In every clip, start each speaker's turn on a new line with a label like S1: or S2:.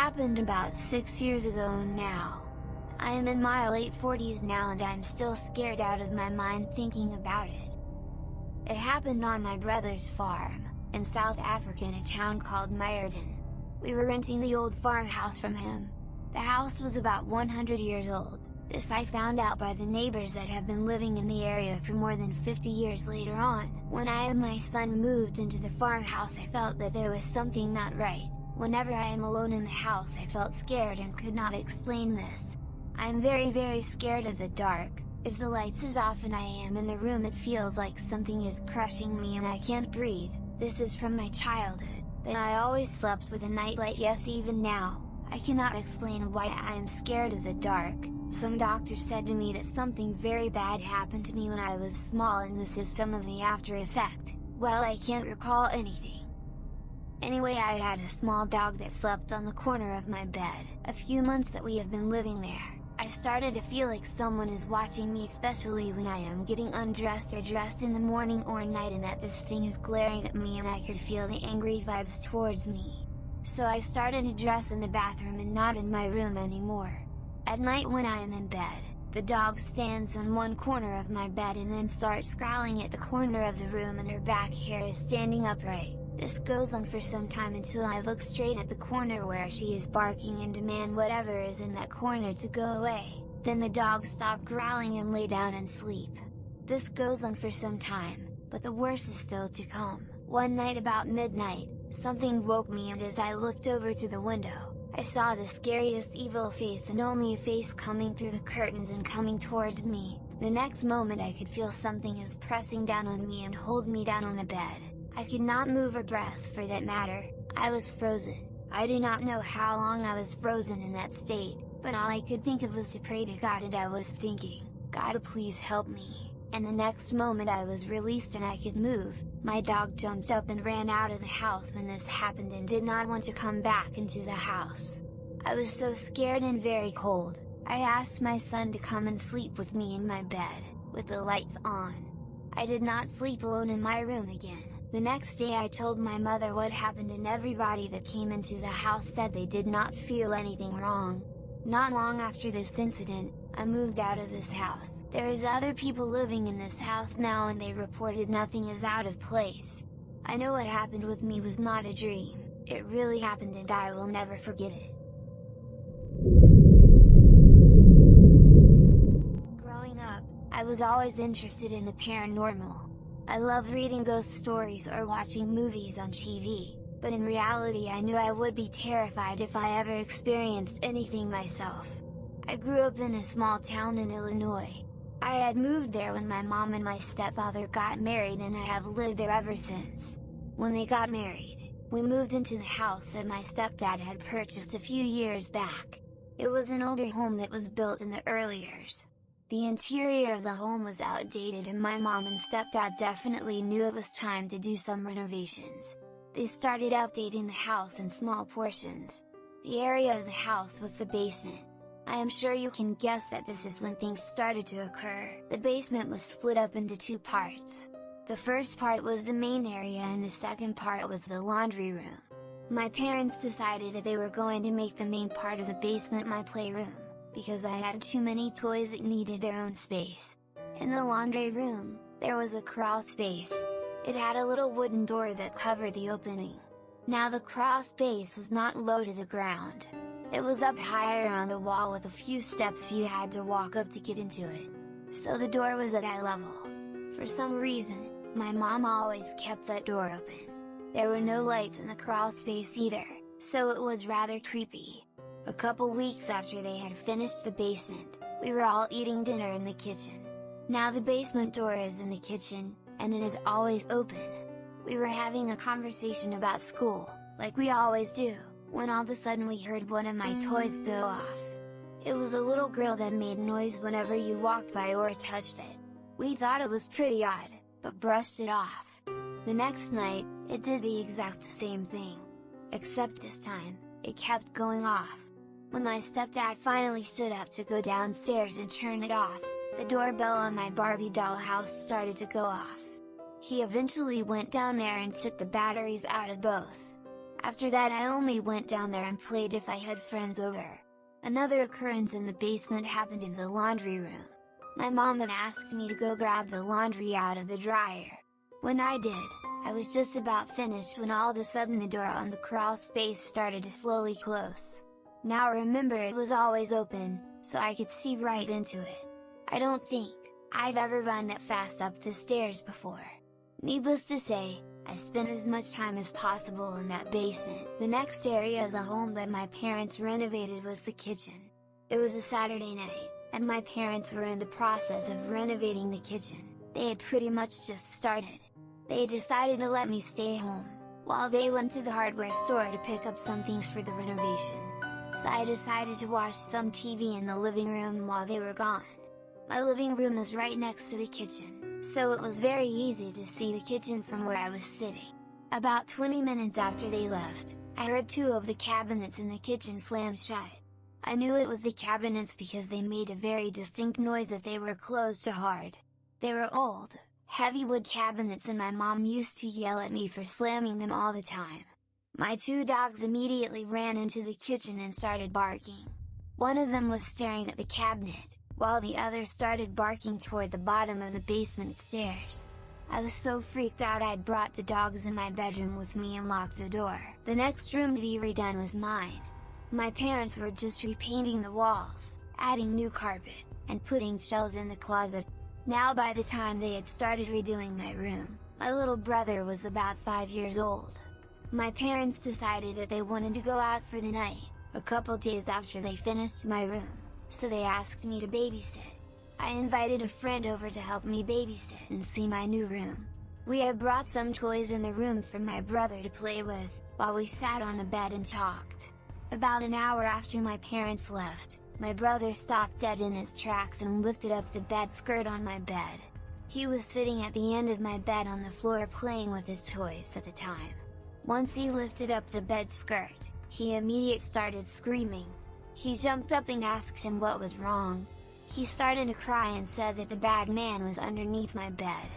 S1: happened about 6 years ago now. I am in my late 40s now and I'm still scared out of my mind thinking about it. It happened on my brother's farm, in South Africa in a town called Meyerton. We were renting the old farmhouse from him. The house was about 100 years old. This I found out by the neighbors that have been living in the area for more than 50 years later on. When I and my son moved into the farmhouse, I felt that there was something not right. Whenever I am alone in the house I felt scared and could not explain this. I am very scared of the dark. If the lights is off and I am in the room, it feels like something is crushing me and I can't breathe. This is from my childhood. Then I always slept with a nightlight. Yes, even now, I cannot explain why I am scared of the dark. Some doctor said to me that something very bad happened to me when I was small and this is some of the after effect. Well, I can't recall anything. Anyway, I had a small dog that slept on the corner of my bed. A few months that we have been living there, I started to feel like someone is watching me, especially when I am getting undressed or dressed in the morning or night, and that this thing is glaring at me and I could feel the angry vibes towards me. So I started to dress in the bathroom and not in my room anymore. At night when I am in bed, the dog stands on one corner of my bed and then starts growling at the corner of the room and her back hair is standing upright. This goes on for some time until I look straight at the corner where she is barking and demand whatever is in that corner to go away. Then the dog stops growling and lay down and sleep. This goes on for some time, but the worst is still to come. One night about midnight, something woke me, and as I looked over to the window, I saw the scariest evil face, and only a face coming through the curtains and coming towards me. The next moment I could feel something is pressing down on me and hold me down on the bed. I could not move or breathe for that matter. I was frozen. I do not know how long I was frozen in that state, but all I could think of was to pray to God, and I was thinking, God, please help me. And the next moment I was released and I could move. My dog jumped up and ran out of the house when this happened and did not want to come back into the house. I was so scared and very cold. I asked my son to come and sleep with me in my bed, with the lights on. I did not sleep alone in my room again. The next day I told my mother what happened, and everybody that came into the house said they did not feel anything wrong. Not long after this incident, I moved out of this house. There is other people living in this house now and they reported nothing is out of place. I know what happened with me was not a dream. It really happened and I will never forget it. Growing up, I was always interested in the paranormal. I loved reading ghost stories or watching movies on TV, but in reality I knew I would be terrified if I ever experienced anything myself. I grew up in a small town in Illinois. I had moved there when my mom and my stepfather got married, and I have lived there ever since. When they got married, we moved into the house that my stepdad had purchased a few years back. It was an older home that was built in the early years. The interior of the home was outdated and my mom and stepdad definitely knew it was time to do some renovations. They started updating the house in small portions. The area of the house was the basement. I am sure you can guess that this is when things started to occur. The basement was split up into two parts. The first part was the main area and the second part was the laundry room. My parents decided that they were going to make the main part of the basement my playroom, because I had too many toys that needed their own space. In the laundry room, there was a crawl space. It had a little wooden door that covered the opening. Now the crawl space was not low to the ground. It was up higher on the wall with a few steps you had to walk up to get into it. So the door was at eye level. For some reason, my mom always kept that door open. There were no lights in the crawl space either, so it was rather creepy. A couple weeks after they had finished the basement, we were all eating dinner in the kitchen. Now the basement door is in the kitchen, and it is always open. We were having a conversation about school, like we always do, when all of a sudden we heard one of my toys go off. It was a little grill that made noise whenever you walked by or touched it. We thought it was pretty odd, but brushed it off. The next night, it did the exact same thing. Except this time, it kept going off. When my stepdad finally stood up to go downstairs and turn it off, the doorbell on my Barbie doll house started to go off. He eventually went down there and took the batteries out of both. After that I only went down there and played if I had friends over. Another occurrence in the basement happened in the laundry room. My mom then asked me to go grab the laundry out of the dryer. When I did, I was just about finished when all of a sudden the door on the crawl space started to slowly close. Now remember, it was always open, so I could see right into it. I don't think I've ever run that fast up the stairs before. Needless to say, I spent as much time as possible in that basement. The next area of the home that my parents renovated was the kitchen. It was a Saturday night, and my parents were in the process of renovating the kitchen. They had pretty much just started. They decided to let me stay home, while they went to the hardware store to pick up some things for the renovation. So I decided to watch some TV in the living room while they were gone. My living room is right next to the kitchen, so it was very easy to see the kitchen from where I was sitting. About 20 minutes after they left, I heard two of the cabinets in the kitchen slam shut. I knew it was the cabinets because they made a very distinct noise that they were closed too hard. They were old, heavy wood cabinets, and my mom used to yell at me for slamming them all the time. My two dogs immediately ran into the kitchen and started barking. One of them was staring at the cabinet, while the other started barking toward the bottom of the basement stairs. I was so freaked out I'd brought the dogs in my bedroom with me and locked the door. The next room to be redone was mine. My parents were just repainting the walls, adding new carpet, and putting shelves in the closet. Now by the time they had started redoing my room, my little brother was about 5 years old. My parents decided that they wanted to go out for the night, a couple days after they finished my room, so they asked me to babysit. I invited a friend over to help me babysit and see my new room. We had brought some toys in the room for my brother to play with, while we sat on the bed and talked. About an hour after my parents left, my brother stopped dead in his tracks and lifted up the bed skirt on my bed. He was sitting at the end of my bed on the floor playing with his toys at the time. Once he lifted up the bed skirt, he immediately started screaming. He jumped up and asked him what was wrong. He started to cry and said that the bad man was underneath my bed.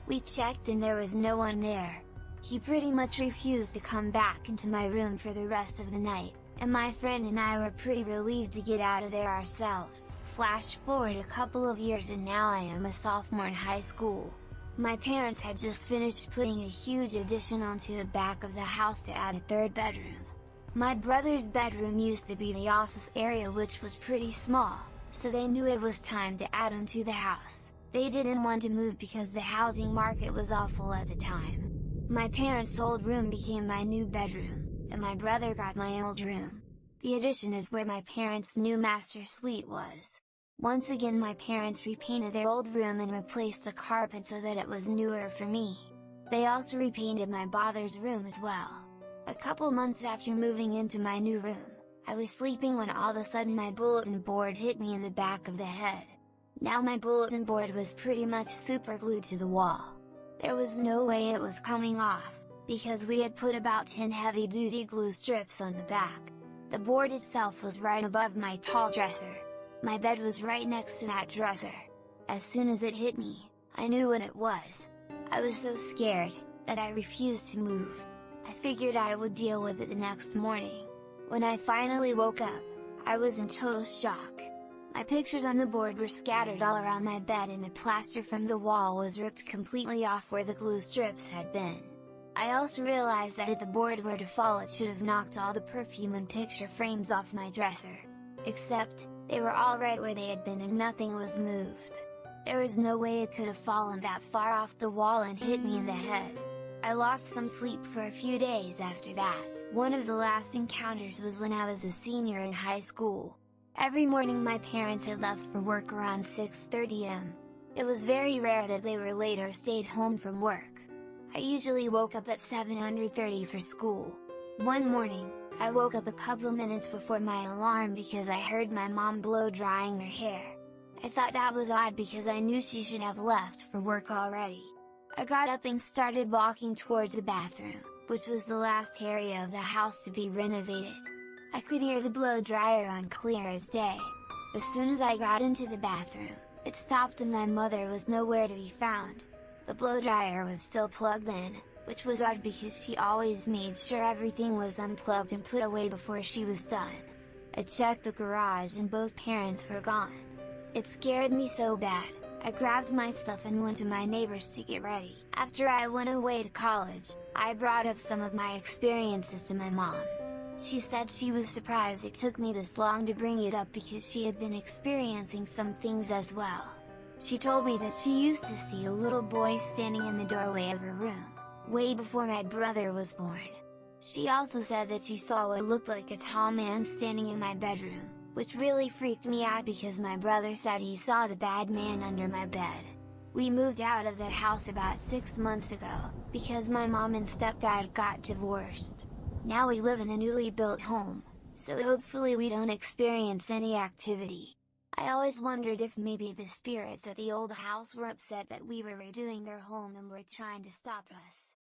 S1: We checked and there was no one there. He pretty much refused to come back into my room for the rest of the night, and my friend and I were pretty relieved to get out of there ourselves. Flash forward a couple of years and now I am a sophomore in high school. My parents had just finished putting a huge addition onto the back of the house to add a third bedroom. My brother's bedroom used to be the office area, which was pretty small, so they knew it was time to add on to the house. They didn't want to move because the housing market was awful at the time. My parents' old room became my new bedroom, and my brother got my old room. The addition is where my parents' new master suite was. Once again my parents repainted their old room and replaced the carpet so that it was newer for me. They also repainted my father's room as well. A couple months after moving into my new room, I was sleeping when all of a sudden my bulletin board hit me in the back of the head. Now my bulletin board was pretty much super glued to the wall. There was no way it was coming off, because we had put about 10 heavy-duty glue strips on the back. The board itself was right above my tall dresser. My bed was right next to that dresser. As soon as it hit me, I knew what it was. I was so scared, that I refused to move. I figured I would deal with it the next morning. When I finally woke up, I was in total shock. My pictures on the board were scattered all around my bed and the plaster from the wall was ripped completely off where the glue strips had been. I also realized that if the board were to fall it should have knocked all the perfume and picture frames off my dresser. Except, they were all right where they had been and nothing was moved. There was no way it could have fallen that far off the wall and hit me in the head. I lost some sleep for a few days after that. One of the last encounters was when I was a senior in high school. Every morning my parents had left for work around 6:30 am. It was very rare that they were late or stayed home from work. I usually woke up at 7:30 for school. One morning, I woke up a couple minutes before my alarm because I heard my mom blow drying her hair. I thought that was odd because I knew she should have left for work already. I got up and started walking towards the bathroom, which was the last area of the house to be renovated. I could hear the blow dryer on clear as day. As soon as I got into the bathroom, it stopped and my mother was nowhere to be found. The blow dryer was still plugged in, which was odd because she always made sure everything was unplugged and put away before she was done. I checked the garage and both parents were gone. It scared me so bad, I grabbed my stuff and went to my neighbor's to get ready. After I went away to college, I brought up some of my experiences to my mom. She said she was surprised it took me this long to bring it up because she had been experiencing some things as well. She told me that she used to see a little boy standing in the doorway of her room, way before my brother was born. She also said that she saw what looked like a tall man standing in my bedroom, which really freaked me out because my brother said he saw the bad man under my bed. We moved out of that house about 6 months ago, because my mom and stepdad got divorced. Now we live in a newly built home, so hopefully we don't experience any activity. I always wondered if maybe the spirits at the old house were upset that we were redoing their home and were trying to stop us.